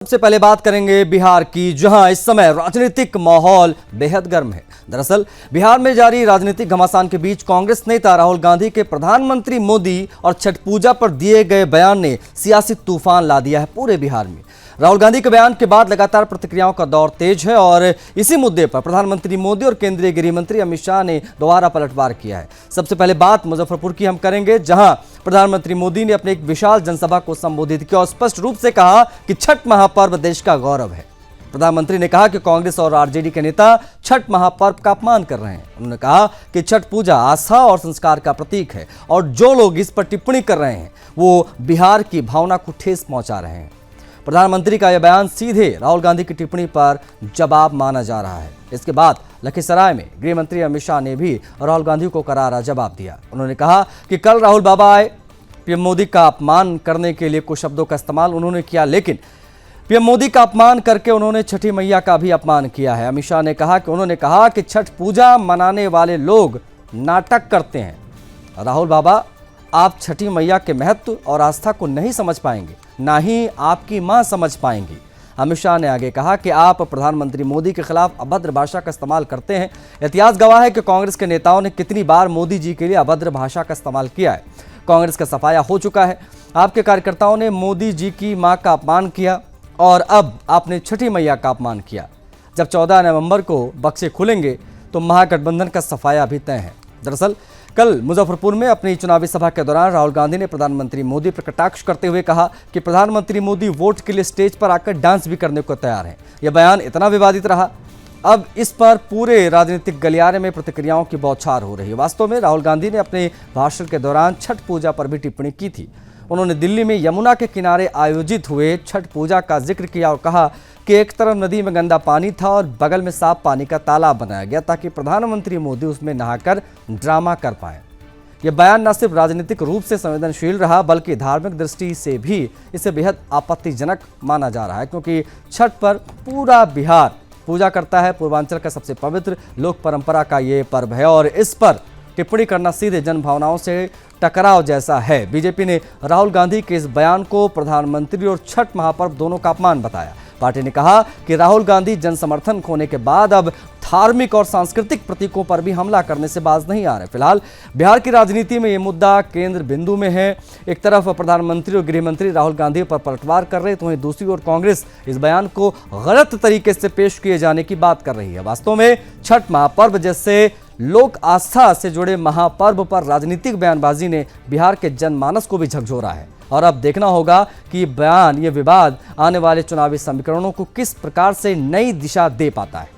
सबसे पहले बात करेंगे बिहार की, जहां इस समय राजनीतिक माहौल बेहद गर्म है। दरअसल बिहार में जारी राजनीतिक घमासान के बीच कांग्रेस नेता राहुल गांधी के प्रधानमंत्री मोदी और छठ पूजा पर दिए गए बयान ने सियासी तूफान ला दिया है पूरे बिहार में। राहुल गांधी के बयान के बाद लगातार प्रतिक्रियाओं का दौर तेज है और इसी मुद्दे पर प्रधानमंत्री मोदी और केंद्रीय गृह मंत्री अमित शाह ने दोबारा पलटवार किया है। सबसे पहले बात मुजफ्फरपुर की हम करेंगे, जहां प्रधानमंत्री मोदी ने अपनी एक विशाल जनसभा को संबोधित किया और स्पष्ट रूप से कहा कि छठ महापर्व देश का गौरव है। प्रधानमंत्री ने कहा कि कांग्रेस और आरजेडी के नेता छठ महापर्व का अपमान कर रहे हैं। उन्होंने कहा कि छठ पूजा आस्था और संस्कार का प्रतीक है और जो लोग इस पर टिप्पणी कर रहे हैं वो बिहार की भावना को ठेस पहुंचा रहे हैं। प्रधानमंत्री का यह बयान सीधे राहुल गांधी की टिप्पणी पर जवाब माना जा रहा है। इसके बाद लखीसराय में गृह मंत्री अमित शाह ने भी राहुल गांधी को करारा जवाब दिया। उन्होंने कहा कि कल राहुल बाबा आए, पीएम मोदी का अपमान करने के लिए कुछ शब्दों का इस्तेमाल उन्होंने किया, लेकिन पीएम मोदी का अपमान करके उन्होंने छठी मैया का भी अपमान किया है। अमित शाह ने कहा कि उन्होंने कहा कि छठ पूजा मनाने वाले लोग नाटक करते हैं। राहुल बाबा, आप छठी मैया के महत्व और आस्था को नहीं समझ पाएंगे, ना ही आपकी मां समझ पाएंगी। अमित शाह ने आगे कहा कि आप प्रधानमंत्री मोदी के खिलाफ अभद्र भाषा का इस्तेमाल करते हैं। इतिहास गवाह है कि कांग्रेस के नेताओं ने कितनी बार मोदी जी के लिए अभद्र भाषा का इस्तेमाल किया है। कांग्रेस का सफाया हो चुका है। आपके कार्यकर्ताओं ने मोदी जी की मां का अपमान किया और अब आपने छठी मैया का अपमान किया। जब 14 नवंबर को बक्से खुलेंगे तो महागठबंधन का सफाया भी तय है। दरअसल कल मुजफ्फरपुर में अपनी चुनावी सभा के दौरान राहुल गांधी ने प्रधानमंत्री मोदी पर कटाक्ष करते हुए कहा कि प्रधानमंत्री मोदी वोट के लिए स्टेज पर आकर डांस भी करने को तैयार हैं। यह बयान इतना विवादित रहा, अब इस पर पूरे राजनीतिक गलियारे में प्रतिक्रियाओं की बौछार हो रही है। वास्तव में राहुल गांधी ने अपने भाषण के दौरान छठ पूजा पर भी टिप्पणी की थी। उन्होंने दिल्ली में यमुना के किनारे आयोजित हुए छठ पूजा का जिक्र किया और कहा कि एक तरफ नदी में गंदा पानी था और बगल में साफ पानी का तालाब बनाया गया ताकि प्रधानमंत्री मोदी उसमें नहाकर ड्रामा कर पाए। यह बयान न सिर्फ राजनीतिक रूप से संवेदनशील रहा बल्कि धार्मिक दृष्टि से भी इसे बेहद आपत्तिजनक माना जा रहा है, क्योंकि छठ पर पूरा बिहार पूजा करता है। पूर्वांचल का सबसे पवित्र लोक परंपरा का ये पर्व है और इस पर टिप्पणी करना सीधे जन भावनाओं से टकराव जैसा है। बीजेपी ने राहुल गांधी के इस बयान को प्रधानमंत्री और छठ महापर्व दोनों का अपमान बताया। पार्टी ने कहा कि राहुल गांधी जन समर्थन खोने के बाद अब धार्मिक और सांस्कृतिक प्रतीकों पर भी हमला करने से बाज नहीं आ रहे। फिलहाल बिहार की राजनीति में ये मुद्दा केंद्र बिंदु में है। एक तरफ प्रधानमंत्री और गृह मंत्री राहुल गांधी पर पलटवार कर रहे, तो वहीं दूसरी ओर कांग्रेस इस बयान को गलत तरीके से पेश किए जाने की बात कर रही है। वास्तव में छठ महापर्व जैसे लोक आस्था से जुड़े महापर्व पर राजनीतिक बयानबाजी ने बिहार के जनमानस को भी झकझोरा है और अब देखना होगा कि बयान, ये विवाद आने वाले चुनावी समीकरणों को किस प्रकार से नई दिशा दे पाता है।